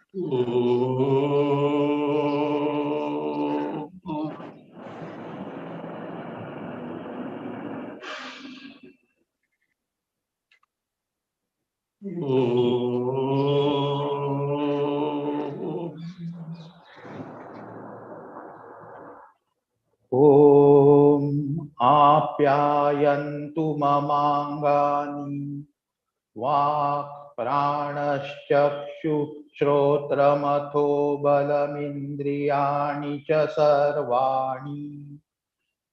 ॐ आप्यायन्तु ममाङ्गानि वाक् प्राणश्चक्षुश्रोत्रमथो बलमिन्द्रियाणि च सर्वाणि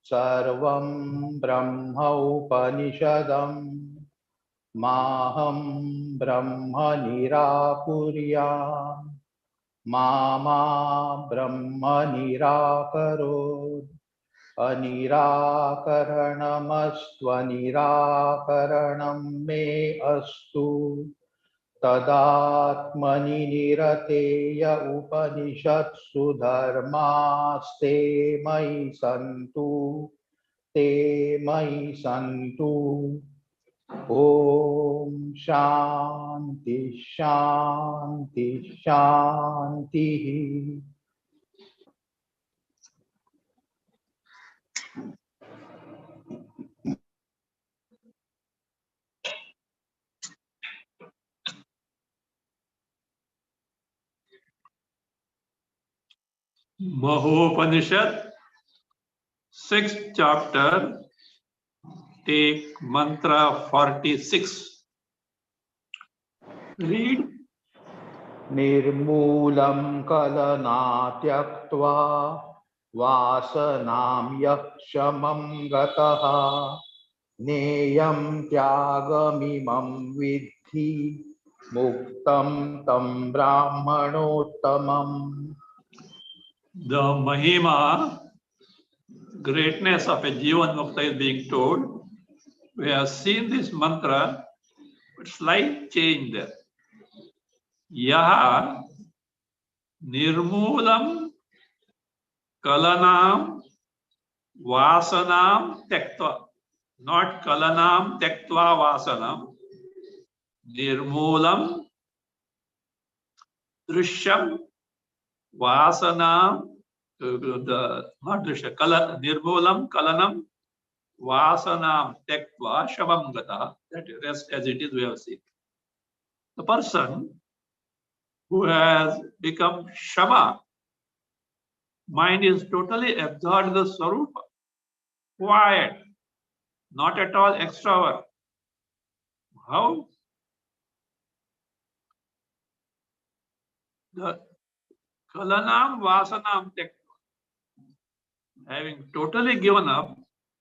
सर्वं ब्रह्म उपनिषदम् माहं ब्रह्म निराकुर्याम् मा ब्रह्म निराकरोत् अनिराकरणमस्त्वनिराकरणं मे अस्तु तदात्मनि निरतेय उपनिषत्सु धर्मास्ते मयि सन्तु ते मयि सन्तु। ओम शांति शांति शांति। Mahopanisad, 6th chapter, take mantra 46. Read. निर्मूलं कलना त्यक्त्वा वासनां यः शमं गतः नेयं त्यागमिमं विद्धि मुक्तं तं ब्राह्मणोत्तमम्। The Mahima, greatness of a Jivan Mukta is being told. We have seen this mantra, but slight change there. Yaha nirmoolam kalanam vasanam tektva. Not kalanam tektva vasanam. Nirmoolam drishyam vasanam. Not drishya. Nirmoolam kalanam vasanam tektva shabam gata. That rest as it is, we have seen. The person who has become shama, mind is totally absorbed in the Swarupa, quiet, not at all extrovert. How? The kalanam vasanam tektva, having totally given up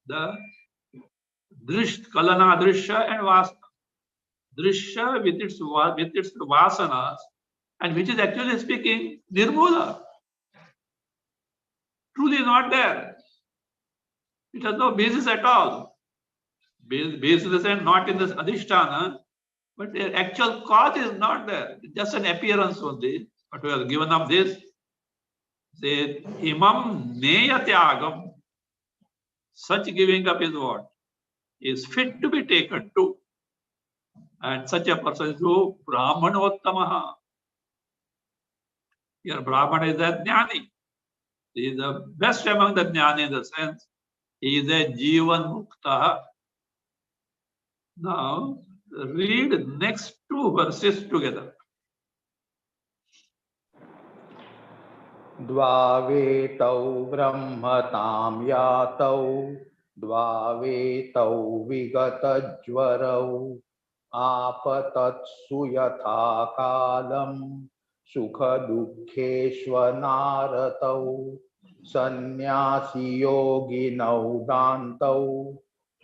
the kalana drishya and vasana. Drishya with its vasanas, and which is actually speaking nirmula, truly not there. It has no basis at all. Basis is not in this adhisthana, but the actual cause is not there. It's just an appearance only. But we have given up this. Say imam neya tyagam. Such giving up is what? Is fit to be taken to. And such a person is who? Brahmanottamaha. Here Brahmana is a jnani. He is the best among the jnani in the sense. He is a Jivan Mukta. Now, read next two verses together. द्वावेतौ ब्रह्मतां यातौ द्वावेतौ विगतज्वरौ आपतत्सु यथा कालं सुखदुःखेष्वनारतौ सन्न्यासी योगिनौ दान्तौ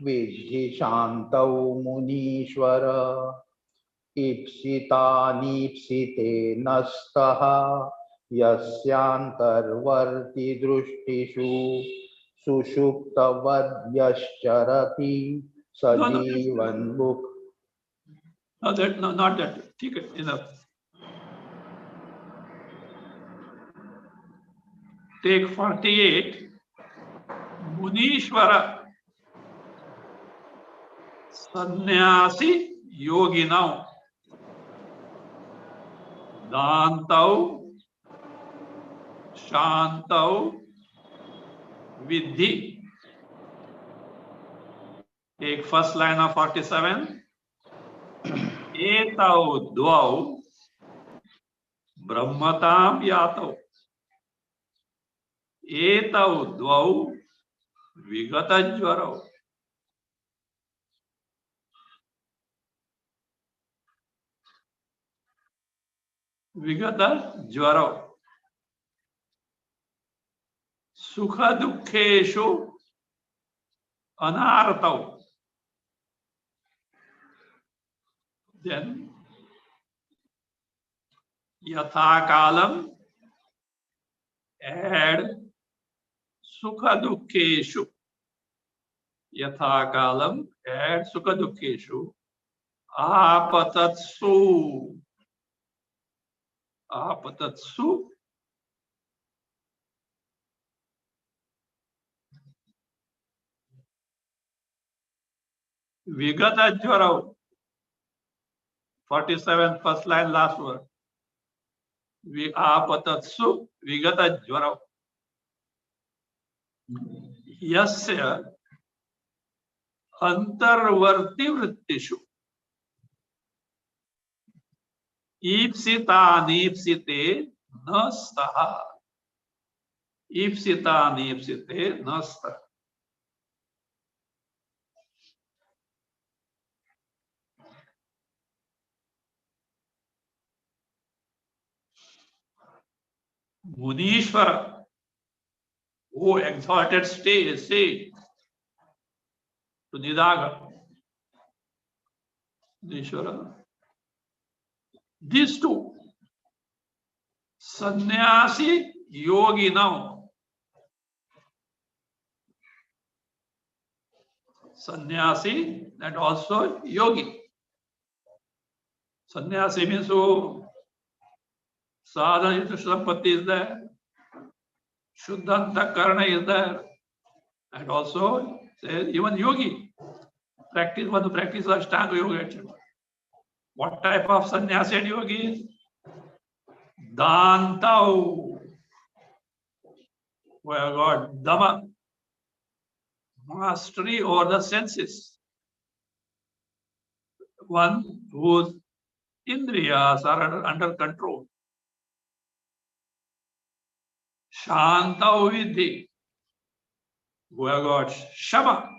विद्धि शान्तौ मुनीश्वर ईप्सितानीप्सिते नस्तः यस्यान्तर्वर्ति दृष्टिषु सुषुप्तवद्यश्चरति सजीवन् मुक्. No, that, no, not that. Take it, enough. Take 48. Munishvara Sannyasi Yoginau Dantau, Shantau, Vidhi. Take first line of 47. Etau dvau brahmatam yatau. Etau dvau vigatajvarau. Vigatajvarau. Sukha dukkheshu anartau. Then yatha kalam, add sukha dukkheshu. Yatha kalam, add sukha dukkheshu. Apatatsu. Apatatsu. Vigatajvarau. 47, first line, last word. Apatatsu vigatajvarau. Yasya antarvarti vrittishu. Ipsita nipsite nastaha. Ipsita nipsite nastaha. Munishvara, O exalted state, say to Nidaga. Munishvara. These two, sannyasi, yogi now. Sannyasi and also yogi. Sannyasi means who sadhana sampatti is there, Shuddhanta Karna is there, and also even yogi. Practice one to practice Ashtanga Yoga, etc. What type of sannyasi and yogi is? Dantau. We have got Dhamma, mastery over the senses. One whose indriyas are under control. Shantau Vidhi. We have got Shama,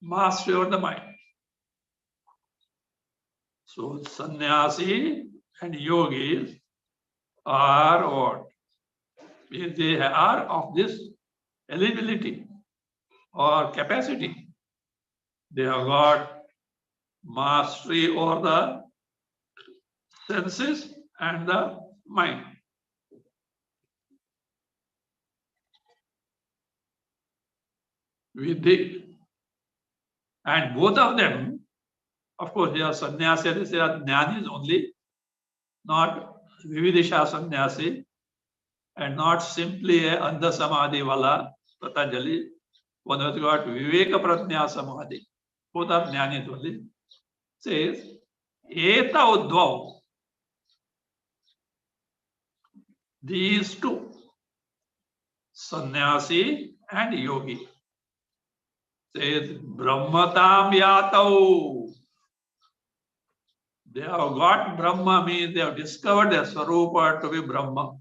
mastery over the mind. So sannyasi and yogis are what? They are of this eligibility or capacity. They have got mastery over the senses and the mind. Vidhi. And both of them, of course, they are sannyasi, they are jnanis only, not vividisha sannyasi, and not simply a andha samadhi wala, Patanjali. One has got viveka pratnya samadhi. Both are jnanis only. Says, eta udvav. These two, sannyasi and yogi. Says, brahmatam yatau. They have got Brahma, means they have discovered their Swarupa to be Brahma.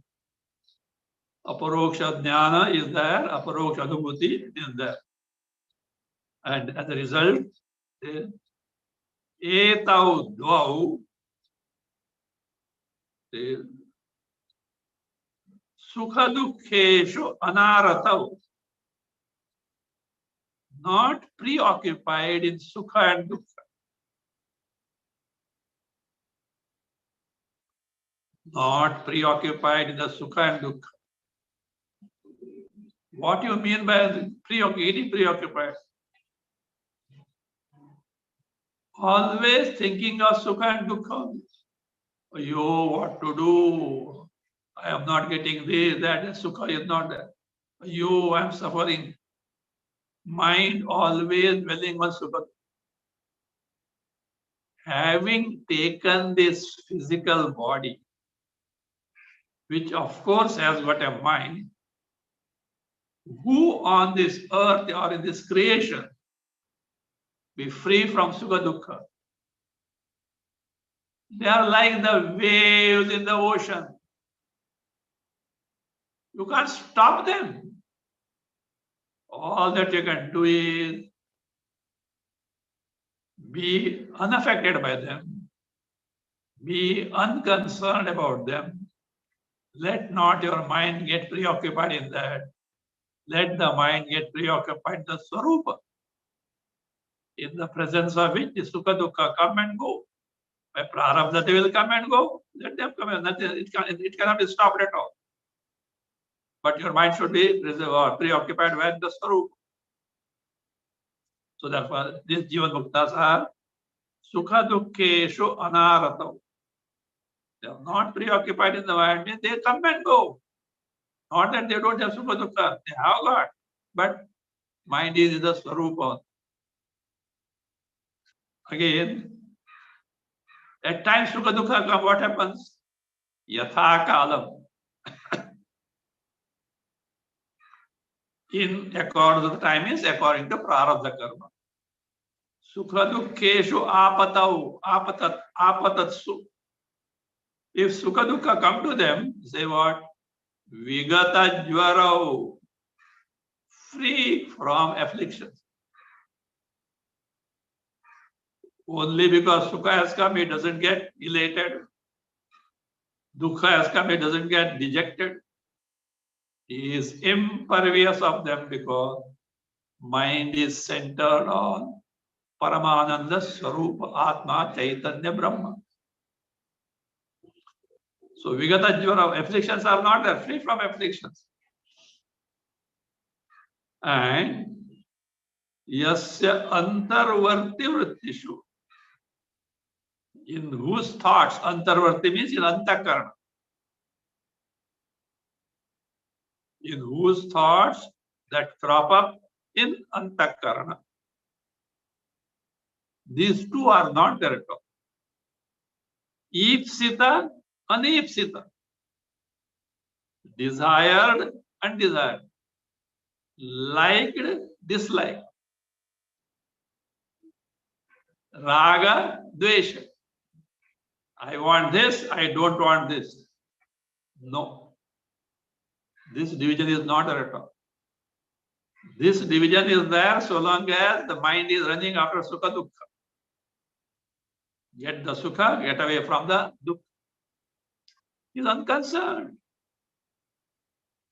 Aparoksha Jnana is there, Aparoksha Anubhuti is there. And as a result, Etau Dvau, Sukha Dukkheshu Anaratau, not preoccupied in Sukha and Dukkha. Not preoccupied in the Sukha and Dukkha. What do you mean by preoccupied? Always thinking of Sukha and Dukkha. Yo, what to do? I am not getting this, that, and Sukha is not there. Yo, I am suffering. Mind always dwelling on Sukha. Having taken this physical body, which of course has got a mind, who on this earth or in this creation be free from Sukha Dukkha? They are like the waves in the ocean. You can't stop them. All that you can do is be unaffected by them, be unconcerned about them. Let not your mind get preoccupied in that. Let the mind get preoccupied in the Swarupa, in the presence of which the Sukha Dukkha come and go. By Prarabdha, they will come and go. Let them come and nothing, it cannot be stopped at all. But your mind should be preoccupied with the Swarupa. So therefore, these Jivan Muktas are Sukha Dukkeshu Anaratav. They are not preoccupied in the mind, they come and go. Not that they don't have Sukha Dukkha, they have got. But mind is the Swarupa. Again, at times Sukha Dukkha come, what happens? Yatha Kalam. In accordance with the time is according to Prarabdha Karma. Sukha Dukkeshu Apatau. Apatatsu. If Sukha Dukkha come to them, say what? Vigata Jvarau. Free from afflictions. Only because Sukha has come, he doesn't get elated. Dukkha has come, he doesn't get dejected. He is impervious of them because mind is centered on Paramananda Swarupa Atma Chaitanya Brahma. So Vigata Jvara, afflictions are not there, free from afflictions. And Yasya Antarvarti Vrittishu, in whose thoughts, Antarvarti means in Antakarna, in whose thoughts that crop up in Antakarna. These two are not there at all. Ipsita, anipsita. Desired, undesired. Liked, disliked. Raga, dvesha. I want this, I don't want this. No. This division is not there at all. This division is there so long as the mind is running after Sukha Dukkha. Get the Sukha, get away from the Dukkha. He is unconcerned.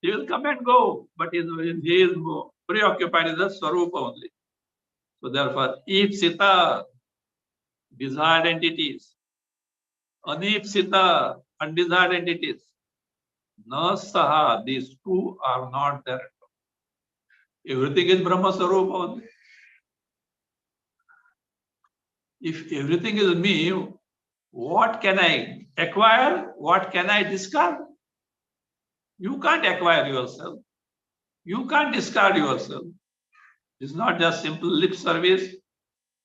He will come and go, but he is preoccupied in the Swarupa only. So therefore, Ipsita, desired entities. Anipsita, undesired entities. Nasaha, these two are not there. Everything is Brahma Swarupa only. If everything is me, what can I acquire? What can I discard? You can't acquire yourself. You can't discard yourself. It's not just simple lip service.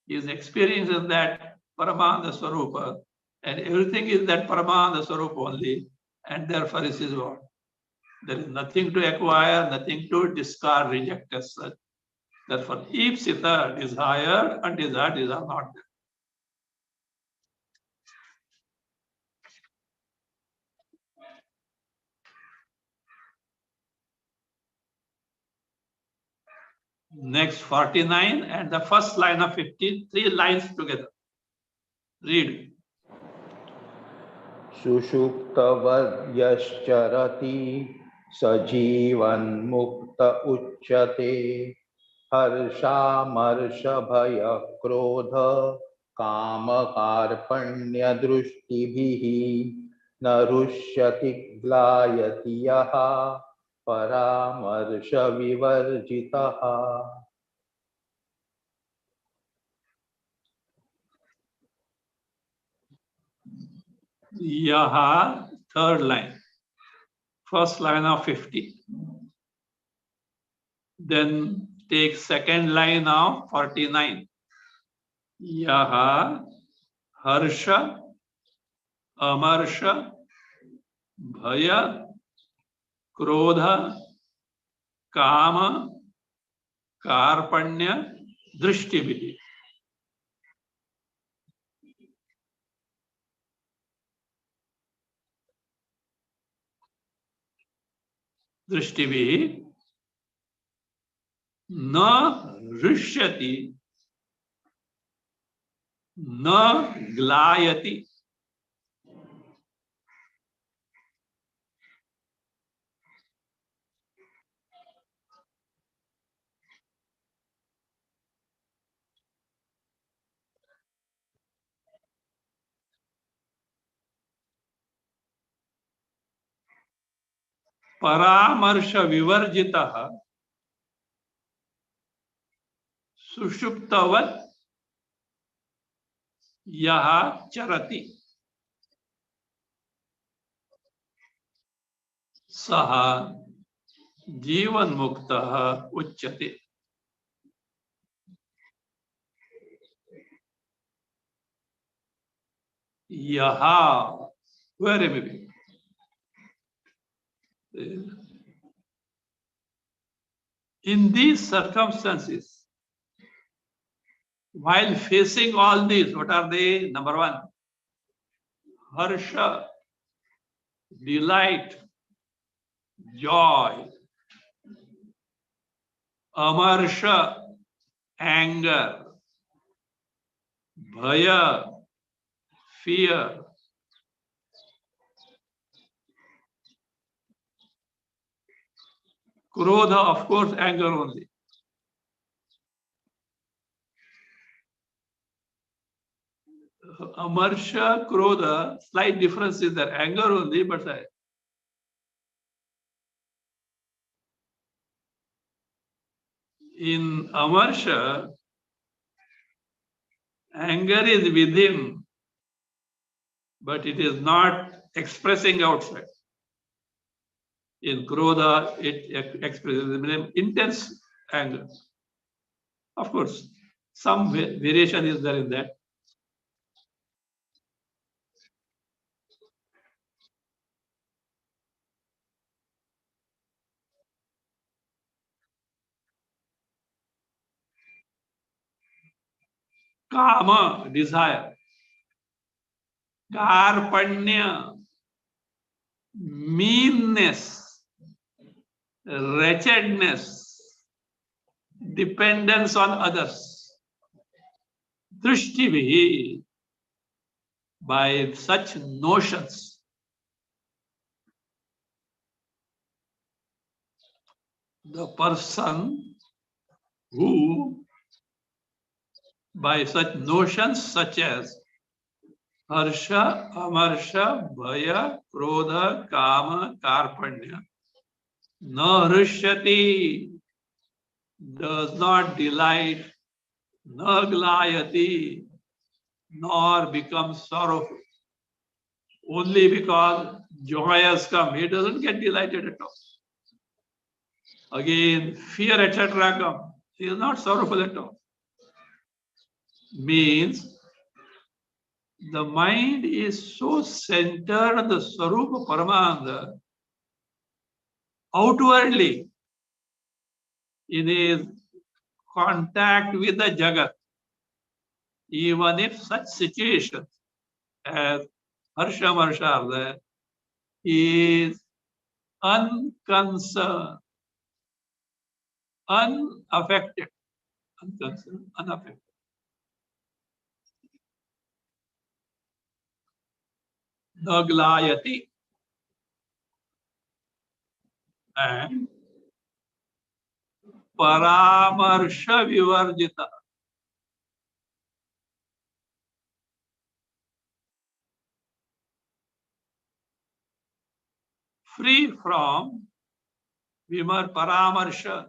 His experience is that Paramananda Swarupa, and everything is that Paramananda Swarupa only, and therefore this is what? There is nothing to acquire, nothing to discard, reject as such. Therefore, Ipsita, desired, undesired, these are not there. Next 49 and the first line of 50, 3 lines together. Read. Sushuptavaryascharati sajivan mukta uchyate harsha bhaya krodha kama karpanya društibhihi narushyati glayati yaha paramarsha vivarjitaha. Yaha, third line. First line of 50. Then take second line of 49. Yaha, harsha, amarsha, भय, क्रोध, काम, कार्पण्य, दृष्टि भी। दृष्टि भी न हृष्यति न ग्लायति। परामर्श विवर्जितः सुषुप्तवत् यः चरति सः जीवन्मुक्तः उच्यते। यः, where may be, in these circumstances, while facing all these, what are they? Number one, harsha, delight, joy. Amarsha, anger. Bhaya, fear. Krodha, of course, anger only. Amarsha, Krodha, slight difference is there. Anger only, but in Amarsha, anger is within, but it is not expressing outside. In Krodha, it expresses intense anger. Of course, some variation is there in that. Kama, desire. Karpanya, meanness, wretchedness, dependence on others. Drishti, by such notions, the person who, by such notions such as harsha, amarsha, bhaya, krodha, kama, karpanya, na hrishyati, does not delight, na glayati, nor becomes sorrowful. Only because joy has come, he doesn't get delighted at all. Again, fear, etc. come, he is not sorrowful at all. Means the mind is so centered on the Swarupa Paramananda outwardly in his contact with the Jagat, even if such situations as Harsha Marsha are there, he is unconcerned, unaffected, unconcerned, unaffected. Naglayati, and Paramarsha Vivarjita, free from Vimar Paramarsha,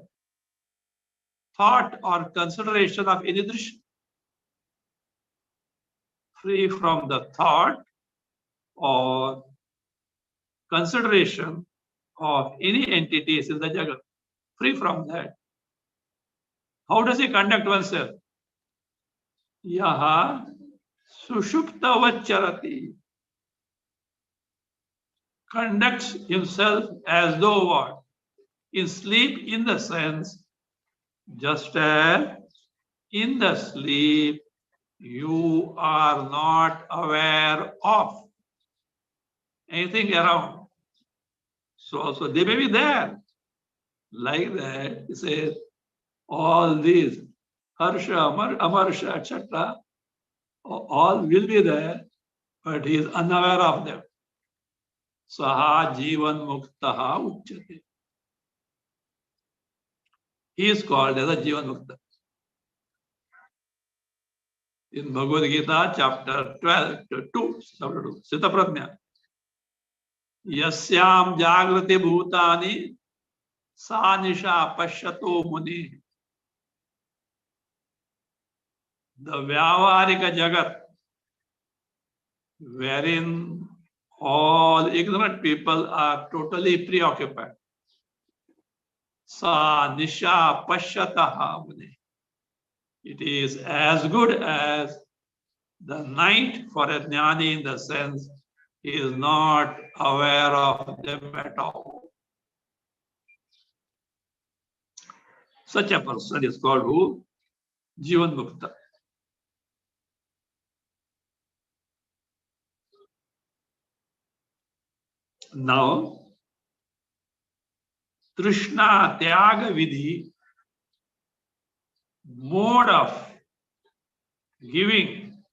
thought or consideration of any drishti, free from the thought or consideration of any entities in the Jagat, free from that. How does he conduct oneself? Yaha sushupta vacharati, conducts himself as though what? In sleep, in the sense, just as in the sleep you are not aware of anything around. So they may be there. Like that, he says, all these harsha, amarsha, etc., all will be there, but he is unaware of them. Saha jivan muktaha uchyate. He is called as a jivan mukta. In Bhagavad Gita, chapter 12, chapter 2, Sita Prajna. Yasyam jagrati bhutani sa nisha pashyato muni. The Vyavarika Jagat, wherein all ignorant people are totally preoccupied. Sa nisha pashyataha muni. It is as good as the night for a jnani, in the sense he is not aware of them at all. Such a person is called who? Jivan Mukta. Now, Trishna Tyaga Vidhi, mode of giving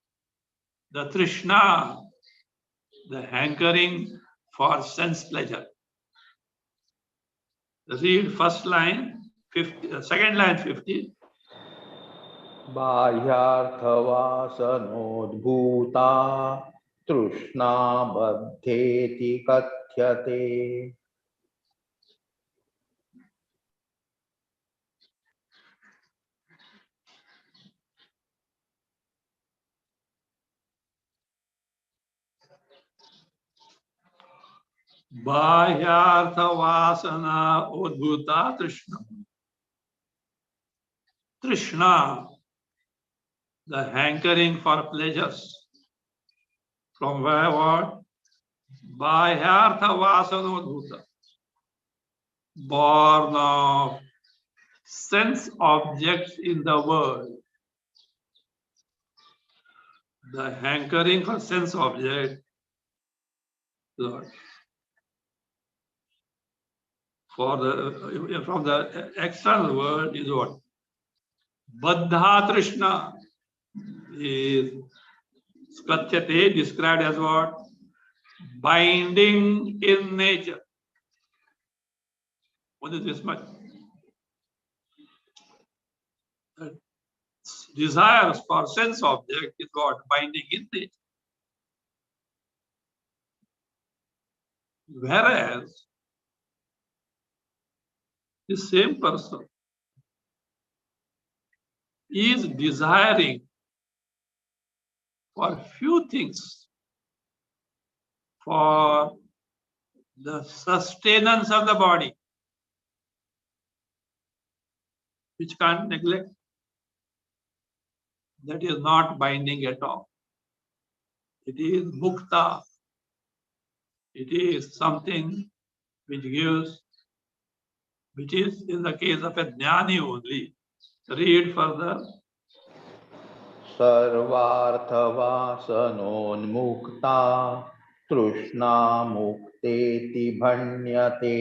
the Trishna, the hankering for sense pleasure. Read first line, 50, second line 50. बाह्यार्थवासनोद्भूता तृष्णा बद्धेति कथ्यते. Bahyartha vasana udbhuta Trishna. Trishna, the hankering for pleasures. From where what? Bahyartha vasana udbhuta. Born of sense objects in the world. The hankering for sense object, for the from the external world is what? Baddha Trishna is Skatyate, described as what? Binding in nature. What is this much? Desires for sense object is what? Binding in nature. Whereas the same person is desiring for few things, for the sustenance of the body, which can't neglect. That is not binding at all. It is mukta. It is something which gives, which is in the case of a jnani only. Read further. सर्वार्थवासनोन्मुक्ता तृष्णा मुक्तेति भण्यते.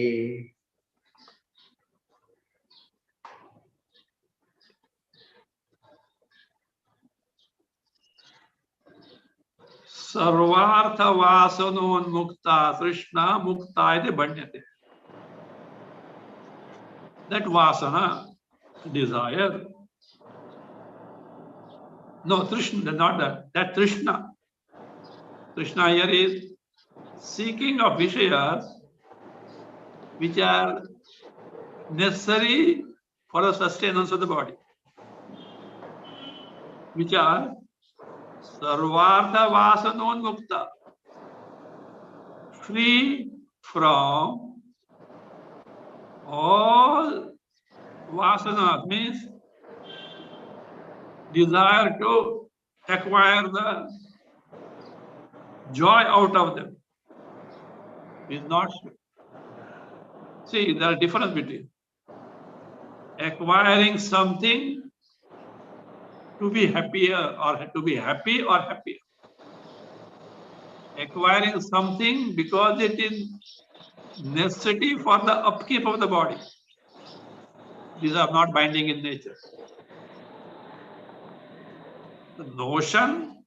Sarvartha vasanonmukta Trishna mukta iti bhanyate. That vasana, desire. No, Trishna, not that. That Trishna. Trishna here is seeking of Vishayas which are necessary for the sustenance of the body. Which are Sarvartha vasanonmukta. Free from all vasana, means desire to acquire the joy out of them. is not. See, there are difference between acquiring something to be happier or to be happy or happier. Acquiring something because it is necessity for the upkeep of the body. These are not binding in nature. The notion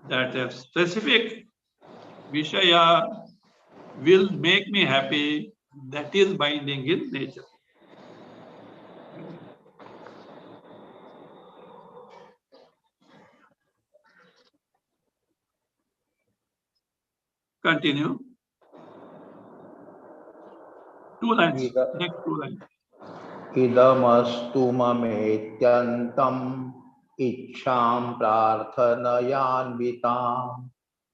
that a specific Vishaya will make me happy, that is binding in nature. Continue. 2 lines. Next 2 lines. इदमस्तु ममेत्यन्तम् इच्छां प्रार्थनयान्वितां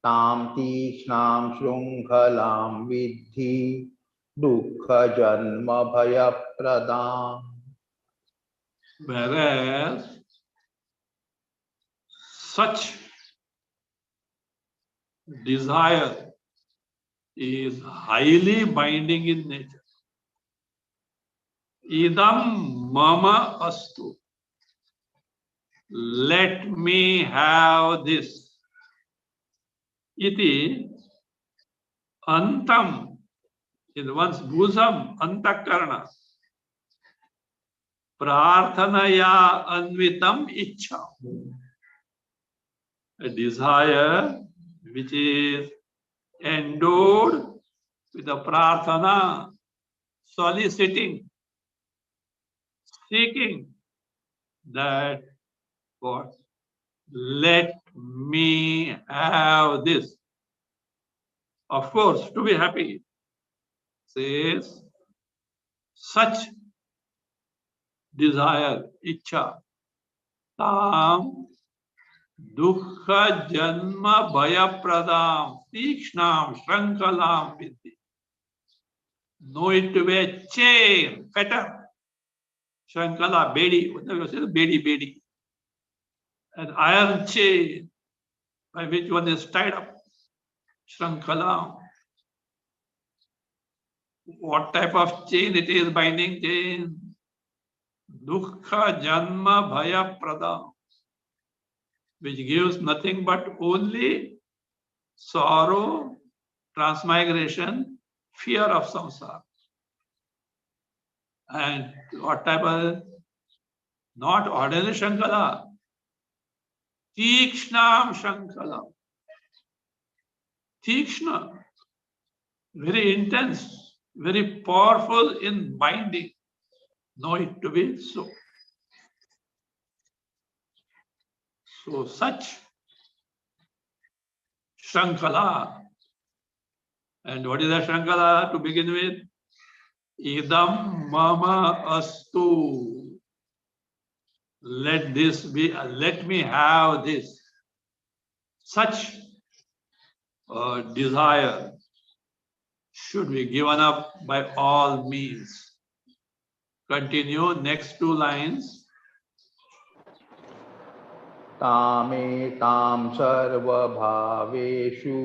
तां तीक्ष्णां शृङ्खलां विद्धि दुःखजन्मभयप्रदाम्. Whereas such desire is highly binding in nature. Idam mama astu. Let me have this. Iti antam in one's bosom, antakarana. Prarthanaya anvitam ichha. A desire which is endowed with a prarthana, soliciting, seeking that what? Let me have this. Of course, to be happy, says such desire, ichha, tam, dukkha janma bhaya pradam, tikshnam, shrankalam vidhi. Know it to be a chain, fetter. Shankala, bedi, whatever you say, bedi. An iron chain by which one is tied up. Shrankala. What type of chain it is? Binding chain. Dukkha janma bhaya prada, which gives nothing but only sorrow, transmigration, fear of samsara. And what type of? Not ordinary shankala. Tikshnam shankala. Tikshna. Very intense, very powerful in binding. Know it to be so. So such Shankala. And what is that Shankala to begin with? Idam mama astu. Let this be, let me have this. Such desire should be given up by all means. Continue, next 2 lines. तामेतां सर्वभावेषु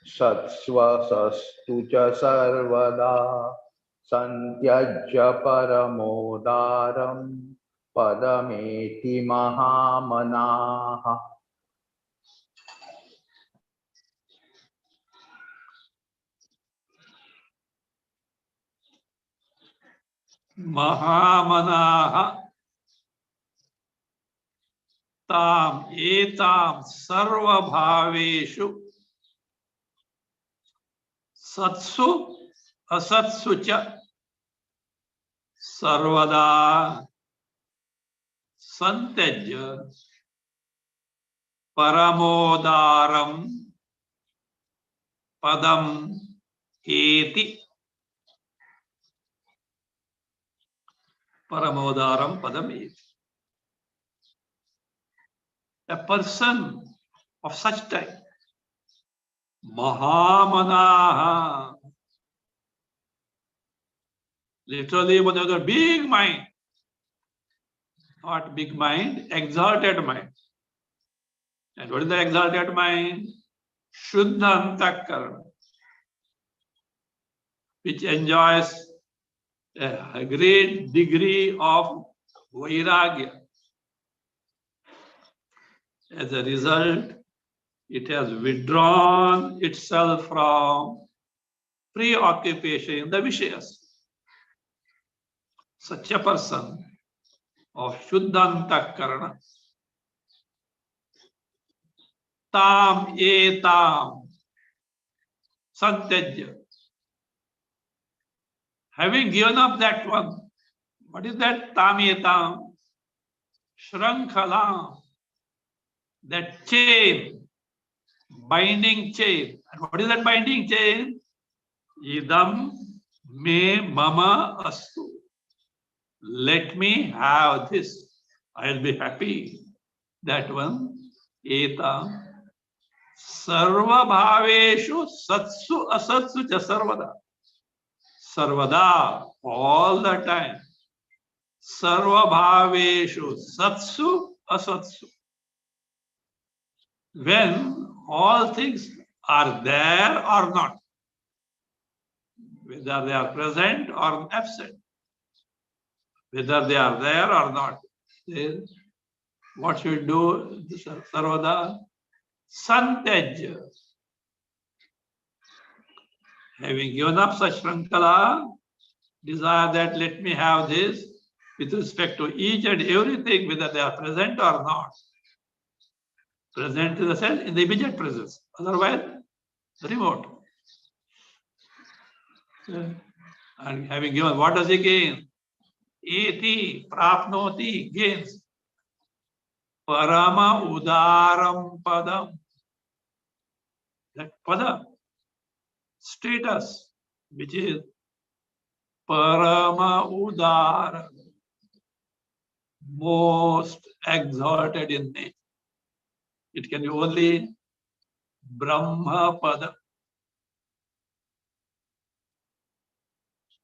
सत्स्वसस्तु च सर्वदा सन्त्यज्य परमोदारं पदमेति महामनाः. Mahamanaha tam etam sarva bhaveshu satsu asatsu cha sarvada santejya paramodaram padam eti. Paramodaram padam eti. A person of such type, Mahamanaha, literally one of the big mind, not big mind, exalted mind. And what is the exalted mind? Shuddha antakarana. which enjoys a great degree of vairagya. As a result, it has withdrawn itself from preoccupation in the Vishayas. Such a person of Shuddhanta Karana, Tam Etam Santejya. Having given up that one, what is that Tam Etam? Shrankhala, that chain, binding chain. And what is that binding chain? Idam me mama astu. Let me have this. I'll be happy. That one, Etam. Sarva bhaveshu satsu asatsu cha sarvada. Sarvada, all the time. Sarva bhaveshu satsu asatsu. When all things are there or not, whether they are present or absent, whether they are there or not, then what should do? Sarvada Santej. Having given up such Shrankala, desire that let me have this with respect to each and everything, whether they are present or not. Present in the sense in the immediate presence, otherwise remote. And having given, what does he gain? Eti, prapnoti, gains. Parama udaram padam. That pada, status, which is Parama udara, most exalted in nature. It can be only Brahma pada.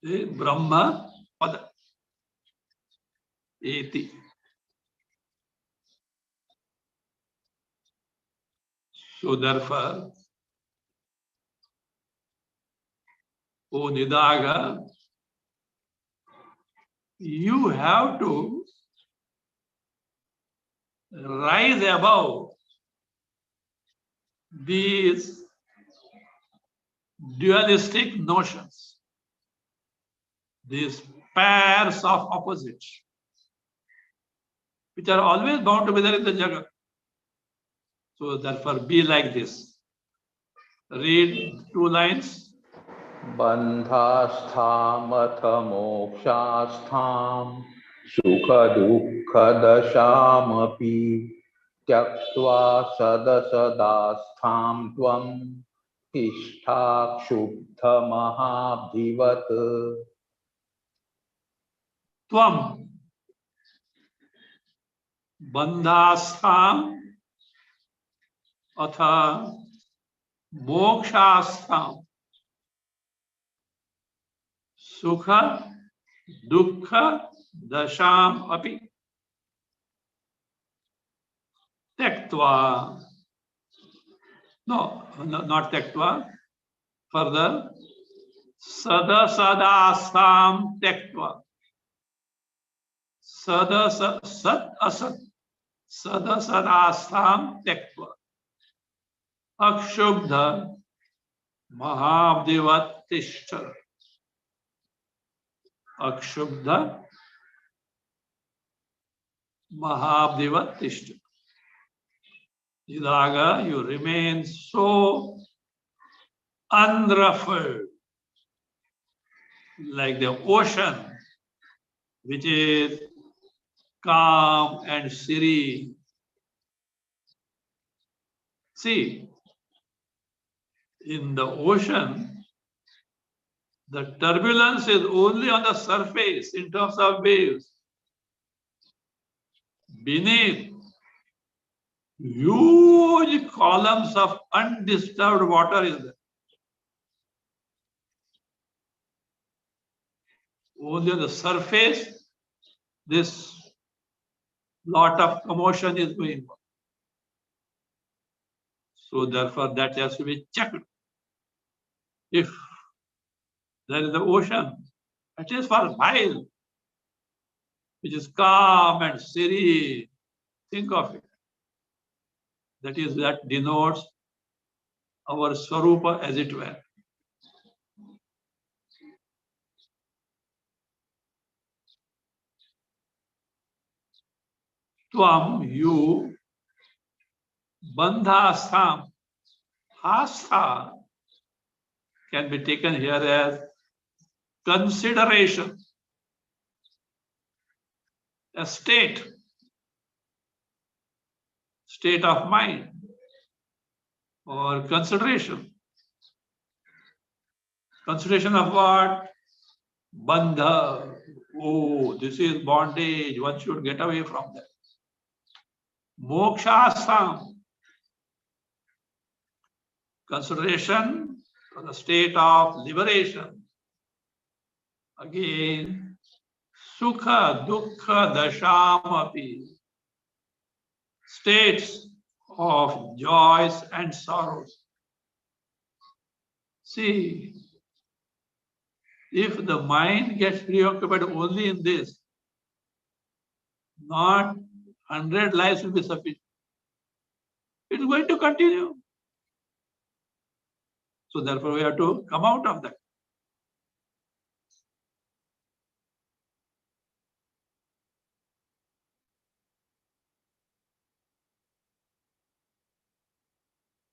Brahma pada. Eti. So therefore, O Nidaga, you have to rise above these dualistic notions, these pairs of opposites, which are always bound to be there in the Jagat. So therefore, be like this. Read 2 lines. बन्धास्थामथ मोक्षास्थां सुखदुःखदशामपि त्यक्त्वा सदसदास्थां त्वं तिष्ठाक्षुब्धमहाब्धिवत् Tvam bandhastham atha mokshastham sukha dukkha dasham api tyaktva. No, not tyaktva. Further, sadasadastham tyaktva. Sat asat. Sadasadastham tyaktva. Akshubdha mahabdivat tishta. Akshubdha mahabdivat tishta. Nidaga, you remain so unruffled, like the ocean, which is calm and serene. See, in the ocean, the turbulence is only on the surface in terms of waves. Beneath, huge columns of undisturbed water is there. Only on the surface, this lot of commotion is going on. So therefore, that has to be checked. If There is the ocean, at least for a while, which is calm and serene. Think of it. That denotes our Swarupa, as it were. Tvam, you, bandhastham, hastha can be taken here as consideration, a state of mind, or consideration. Consideration of what? Bandha. Oh, this is bondage. One should get away from that. Mokshasam. Consideration for the state of liberation. Again, sukha, dukkha, dashamapi. States of joys and sorrows. See, if the mind gets preoccupied only in this, not 100 lives will be sufficient. It is going to continue. So therefore, we have to come out of that.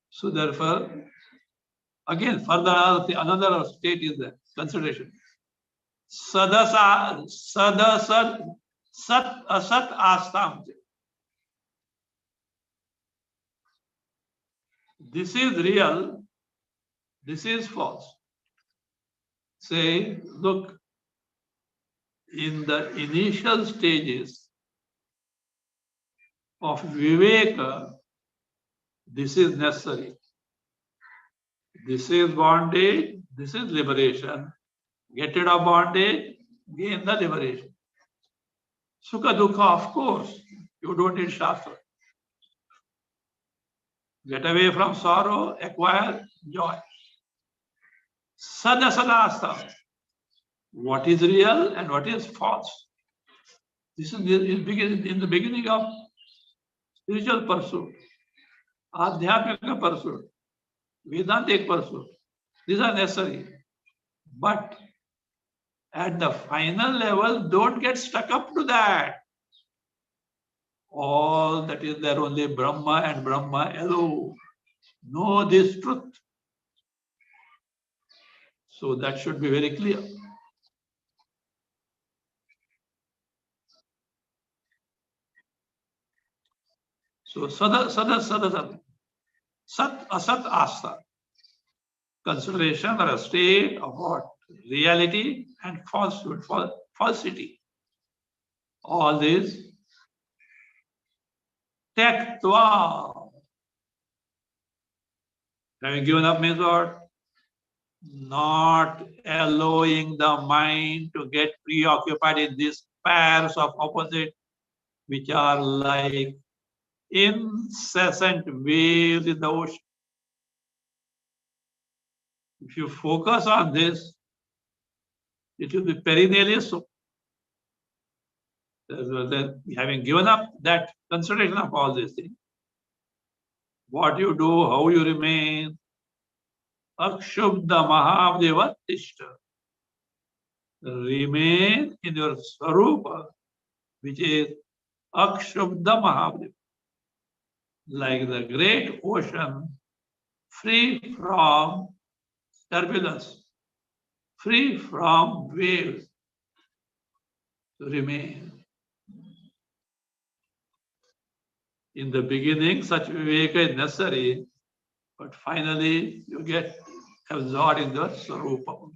So therefore, again, further another state is the consideration. Sadasad, sat asat astam. This is real, this is false. Say, look, in the initial stages of Viveka, this is necessary. This is bondage, this is liberation. Get rid of bondage, gain the liberation. Sukha Dukkha, of course, you don't need Shastra. Get away from sorrow, acquire joy. Sadasadasta. What is real and what is false? This is in the beginning of spiritual pursuit, Adhyatmika pursuit, Vedantic pursuit. These are necessary. But at the final level, don't get stuck up to that. All that is there only Brahma and Brahma alone. Know this truth. So that should be very clear. So sada, sat, asat, asta. Consideration or a state of what? Reality and falsehood, falsity. All this tektva. Having given up means what? Not allowing the mind to get preoccupied in these pairs of opposite, which are like incessant waves in the ocean. If you focus on this, it will be perennially so. Then, having given up that consideration of all these things, what you do, how you remain, akshubda mahavdevatishta. Remain in your swarupa, which is akshubda mahavdev. Like the great ocean, free from turbulence, free from waves, to remain. In the beginning, such viveka is necessary, but finally you get absorbed in the swarupa.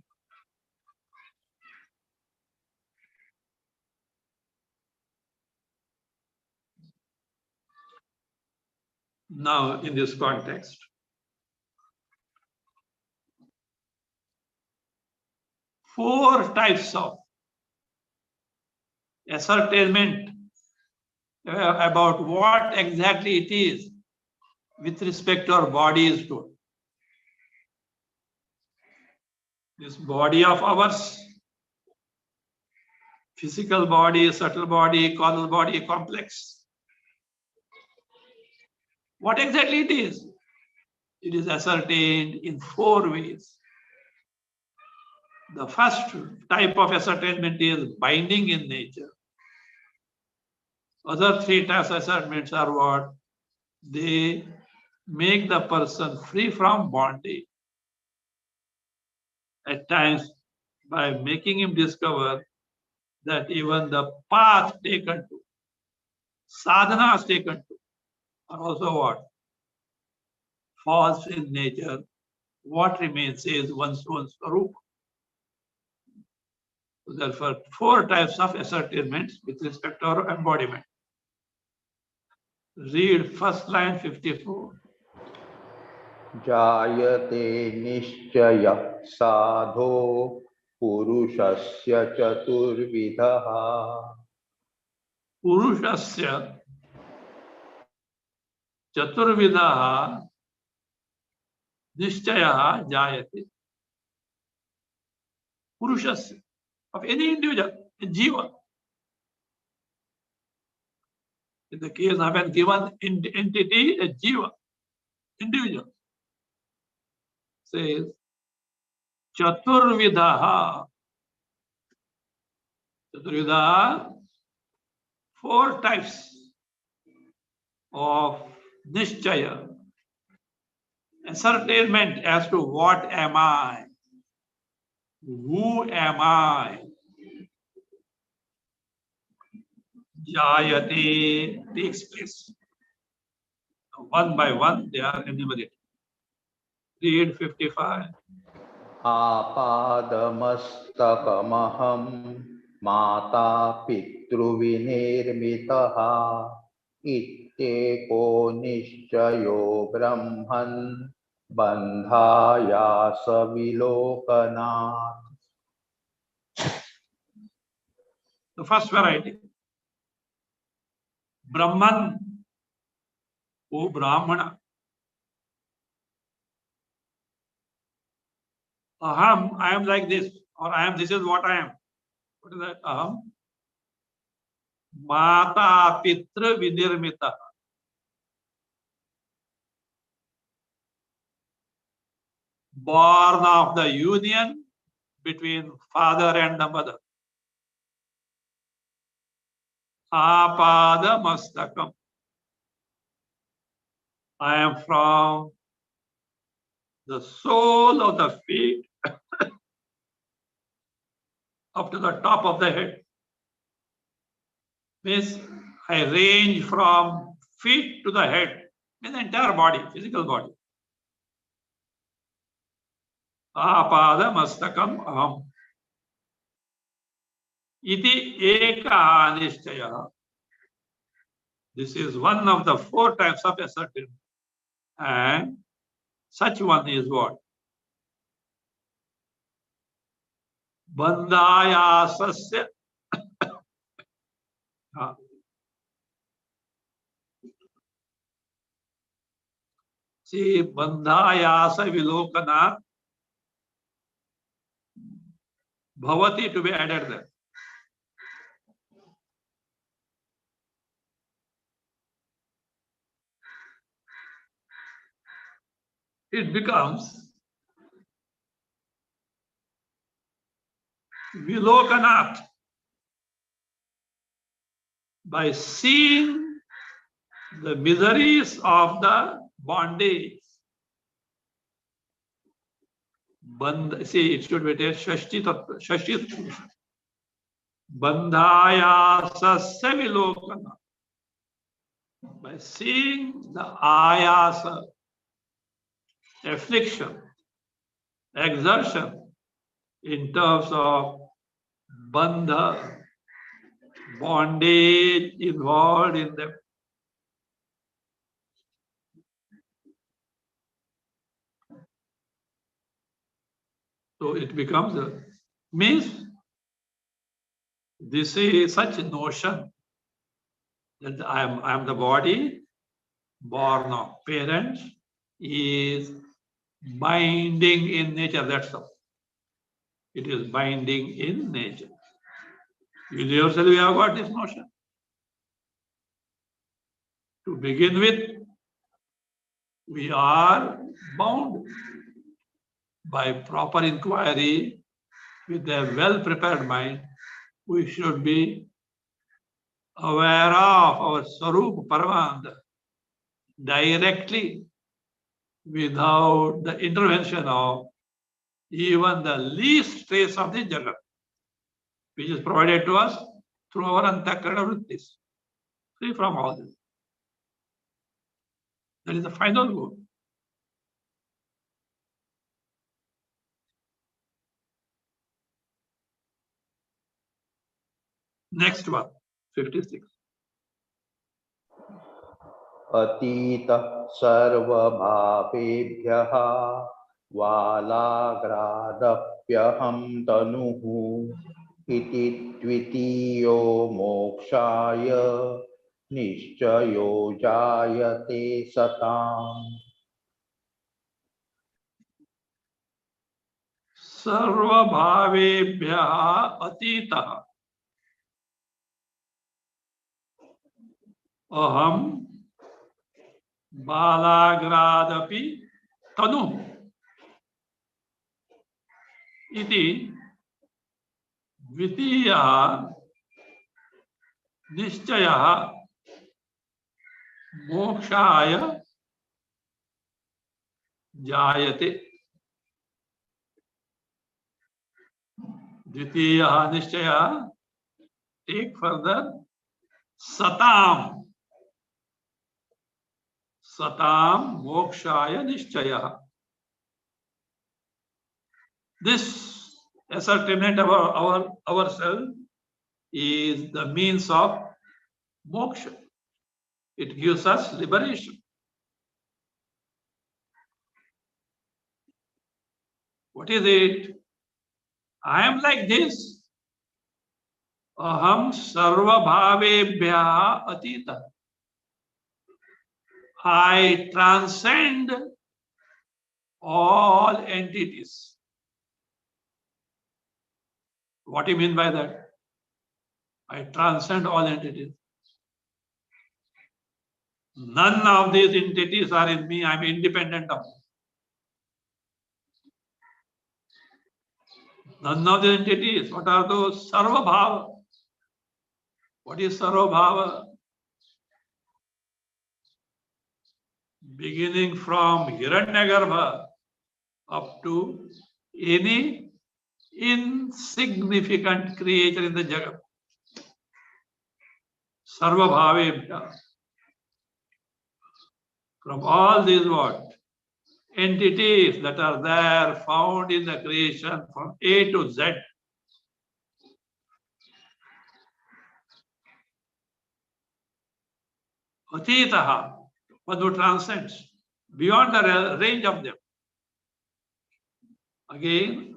Now, in this context, four types of ascertainment about what exactly it is with respect to our body is told. This body of ours, physical body, subtle body, causal body, complex. What exactly it is? It is ascertained in 4 ways. The first type of ascertainment is binding in nature. Other 3 types of ascertainments are what? They make the person free from bondage. At times, by making him discover that even the path taken to, sadhanas taken to, are also what? False in nature. What remains is one's own swarup. So therefore, 4 types of ascertainments with respect to our embodiment. Read first line 54. जायते निश्चयः साधो पुरुषस्य चतुर्विधः Purushasya chaturvidaha nishchayaha jayate. Purushasya, of any individual, a jiva. In the case of an given entity, a jiva, individual, says chaturvidaha. Chaturvidaha, 4 types of nishchaya, ascertainment as to what am I, who am I. Jayate takes place. One by one, they are enumerated. Read 55. आपादमस्तकमहं माता पितृविनिर्मितः इत्येको निश्चयो ब्रह्मन् बन्धायास विलोकनात्. The first variety. Brahman, O Brahmana. Aham, I am like this, or I am, this is what I am. What is that? Aham. Mata Pitra Vinirmita. Born of the union between father and the mother. Apada Mastakam. I am from the sole of the feet up to the top of the head. Means I range from feet to the head, means the entire body, physical body. Apada mastakam aham. Iti eka nishchaya. This is one of the 4 types of ascertainment. And such one is what? Bandhayasasya. See, bandhayasa vilokana bhavati to be added there. It becomes vilokanat, by seeing the miseries of the bondage. See, it should be there, Shashti Tattva, Shashti Tattva. Bandhayasasya vilokana. By seeing the ayasa, affliction, exertion, in terms of bandha, bondage involved in them. So it becomes means this is such a notion that I am the body born of parents is binding in nature. That's all. It is binding in nature. You yourself have got this notion. To begin with, we are bound by proper inquiry with a well-prepared mind. We should be aware of our Swarup Paramananda directly without the intervention of even the least trace of the Jagat, which is provided to us through our Antakarana Vrittis, free from all this. That is the final goal. Next one, 56. अतीत सर्वभावेभ्यः वालाग्रादप्यहं तनुः इति द्वितीयो मोक्षाय निश्चयो जायते सताम्. सर्वभावेभ्यः अतीतः अहम बालाग्रादपि तनु इति द्वितीयः निश्चयः मोक्षाय जायते. द्वितीयः निश्चयः, टेक फर्दर, सताम सताम मोक्षाय निश्चयः. This ascertainment of ourselves is the means of moksha. It gives us liberation. What is it? I am like this. Aham sarva bhavebhya atita. I transcend all entities. What do you mean by that? I transcend all entities. None of these entities are in me. I am independent of them. None of the entities. What are those? Sarva bhava. What is sarva bhava? Beginning from Hiranyagarbha up to any insignificant creature in the Jagat. Sarva bhavebhya. From all these what? Entities that are there found in the creation from A to Z. Atitaha, one who transcends beyond the range of them. Again,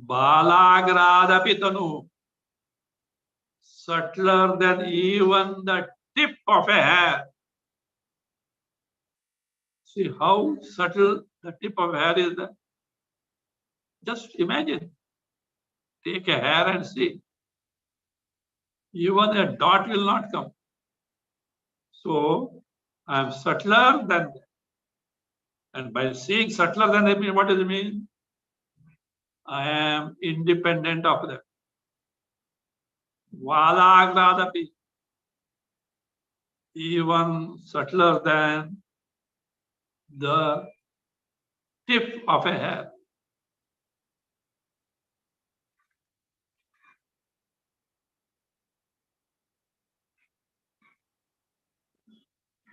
Balagradapi tanu, subtler than even the tip of a hair. See how subtle the tip of a hair is there? Just imagine. Take a hair and see. Even a dot will not come. So I am subtler than that. And by seeing subtler than that, what does it mean? I am independent of that. Valagradapi, even subtler than the tip of a hair.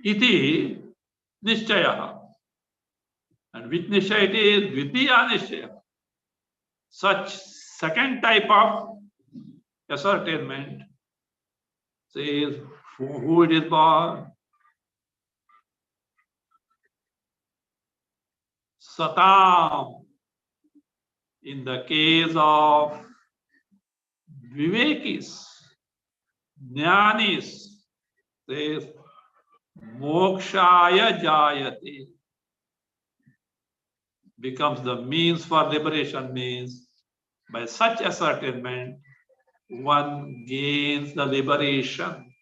Iti nishchaya. And which nishchaya it is? Dvitiya nishchaya. Such second type of ascertainment says who it is born. Satam. In the case of Vivekis, Jnanis, says Mokshaya Jayate. becomes the means for liberation, means by such ascertainment one gains the liberation.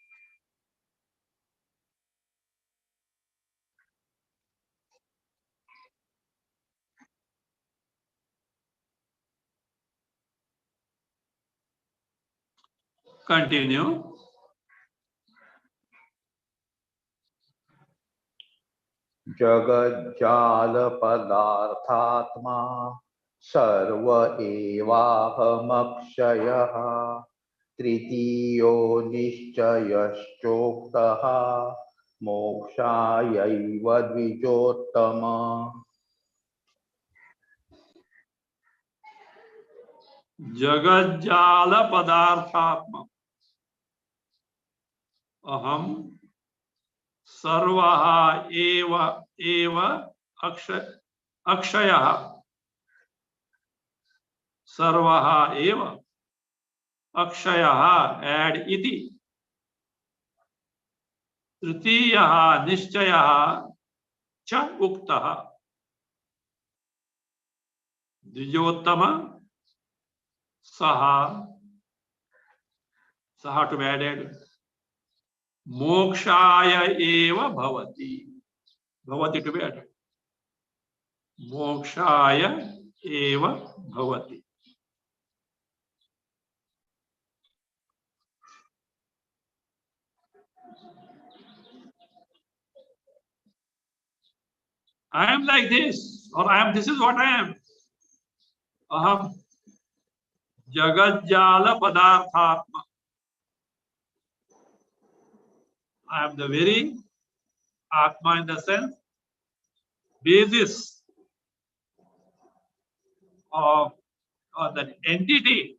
Continue. जगज्जालपदार्थात्मा सर्व एवाहमक्षयः तृतीयो निश्चयश्चोक्तः मोक्षायैव द्विजोत्तम। जगज्जाल पदार्थात्मा अहम सर्वः एव अक्षयः सर्वः एव अक्षयः add इति तृतीयः निश्चयः च उक्तः द्विजोत्तम सः to be added मोक्षाय एव भवति to be added मोक्षाय एव भवति। I am like this, or this is what I am. Aham Jagatjala Padarthatma. I am the very Atma, in the sense, basis of that entity,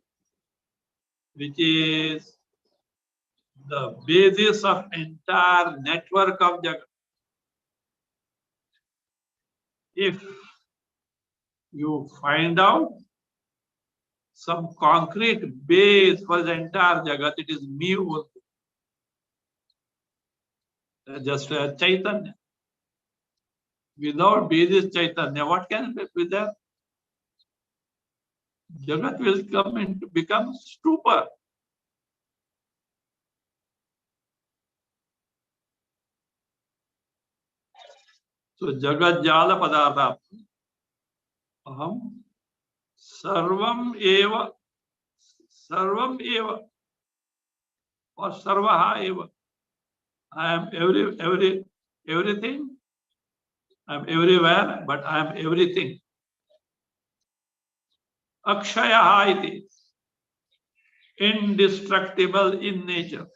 which is the basis of entire network of Jagat. If you find out some concrete base for the entire Jagat, it is me only. Just Chaitanya. Without basis Chaitanya, what can be there? Jagat will come into become stupor. So Jagat Jala Padartha Aham Sarvam Eva or Sarvaha Eva. I am everything. I am everywhere, but I am everything. Akshayaha iti, indestructible in nature.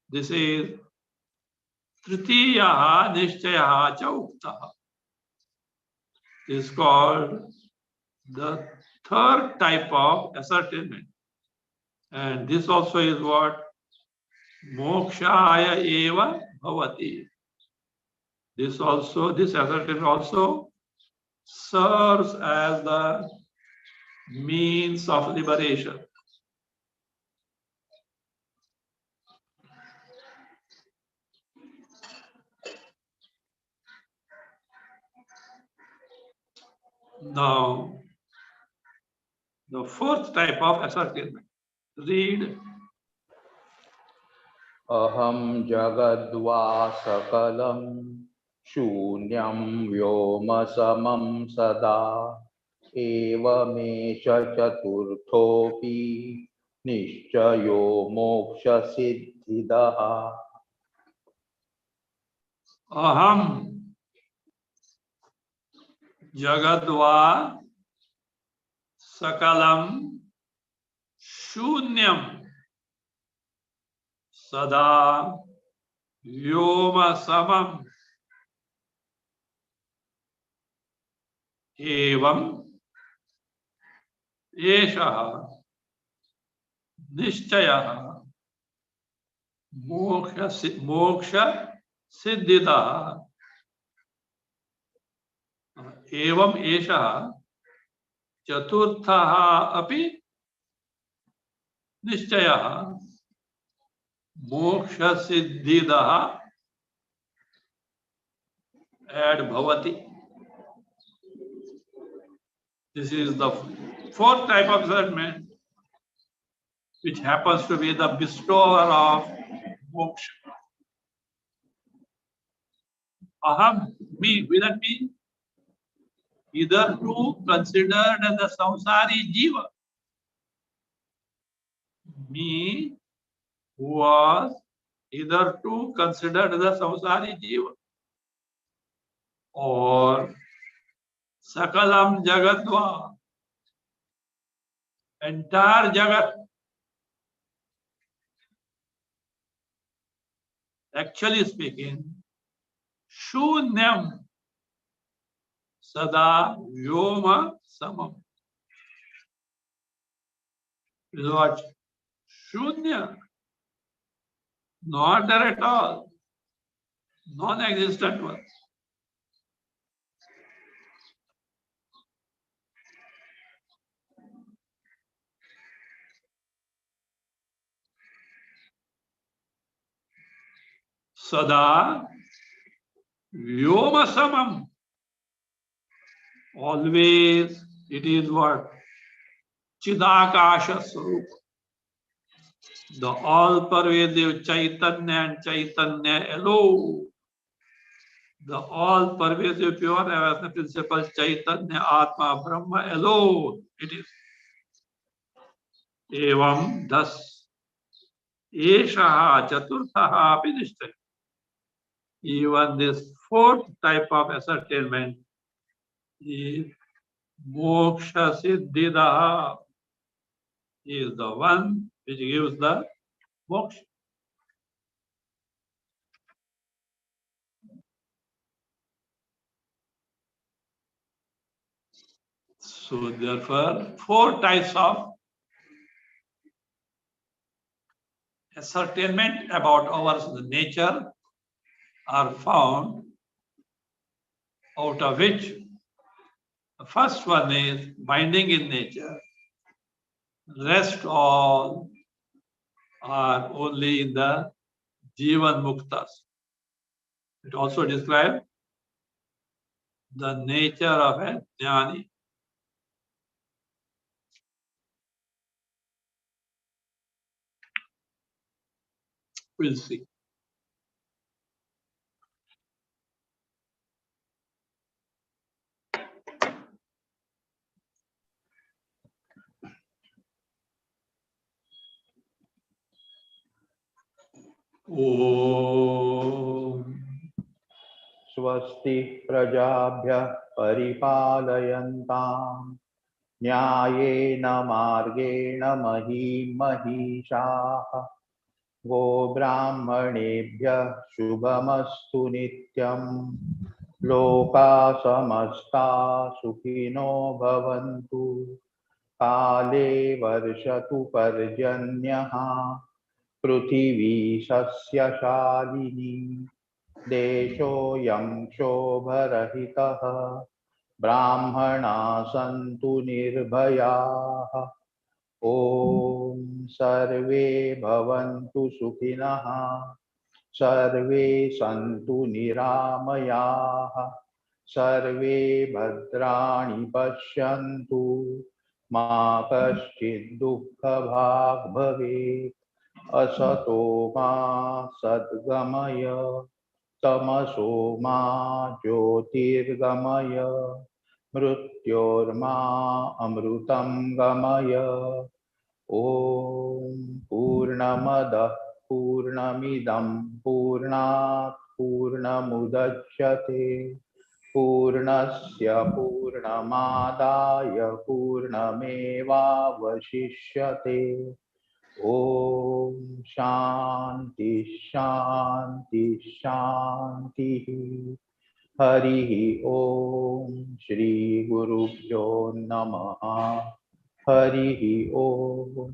This is Tritiyaha Nishchayaha cha uktaha. This is called the third type of ascertainment. And this also is what Mokshaya eva bhavati. This ascertainment also serves as the means of liberation. Now, the fourth type of ascertainment. Read. Aham jagadva sakalam शून्यं व्योम समं सदा एवमेष चतुर्थोऽपि निश्चयो मोक्षसिद्धिदः। अहम जगद्वा सकलम शून्यम सदा व्योम समम एवं एषः निश्चयः मोक्ष सिद्धिदः। एवं एषः चतुर्थः अपि निश्चयः मोक्ष सिद्धिदः एड भवति। This is the fourth type of judgment, which happens to be the bestower of moksha. Aham, me, will that mean? Either to considered as the samsari jiva, me who was either to considered as the samsari jiva, or sakalam jagadva, entire jagat. Actually speaking, shunyam sada vyoma samam. Is what? Shunya, not there at all, non-existent one. Sada vyoma samam. Always it is what? Chidakasha Swarup. The all-pervasive Chaitanya and Chaitanya alone. The all-pervasive pure awareness principle Chaitanya Atma Brahma alone. It is. Evam thus. Eshaha chaturthaha apidishta. Even this fourth type of ascertainment is moksha siddhidaha. Is the one which gives the moksha. So therefore, four types of ascertainment about our nature are found, out of which the first one is binding in nature. Rest all are only in the Jivan Muktas. It also describes the nature of a Jnani. We'll see. Om. स्वस्ति प्रजाभ्यः परिपालयन्ताम् न्यायेन मार्गेण महीं महिषाः गोब्राह्मणेभ्यः शुभमस्तु नित्यम् लोकाः समस्ताः सुखिनो भवन्तु काले वर्षतु पर्जन्यः पृथिवी सस्यशालिनी देशोऽयं क्षोभरहितः ब्राह्मणाः सन्तु निर्भयाः ॐ सर्वे भवन्तु सुखिनः सर्वे सन्तु निरामयाः सर्वे भद्राणि पश्यन्तु मा कश्चित् दुःखभाग् भवेत् असतो मा सद्गमय तमसो मा ज्योतिर्गमय मृत्योर्मा अमृतं गमय ॐ पूर्णमदः पूर्णमिदं पूर्णात् पूर्णमुदच्यते पूर्णस्य पूर्णमादाय पूर्णमेवावशिष्यते ॐ शान्ति शान्ति शान्तिः हरिः ॐ श्री गुरुभ्यो नमः हरिः ॐ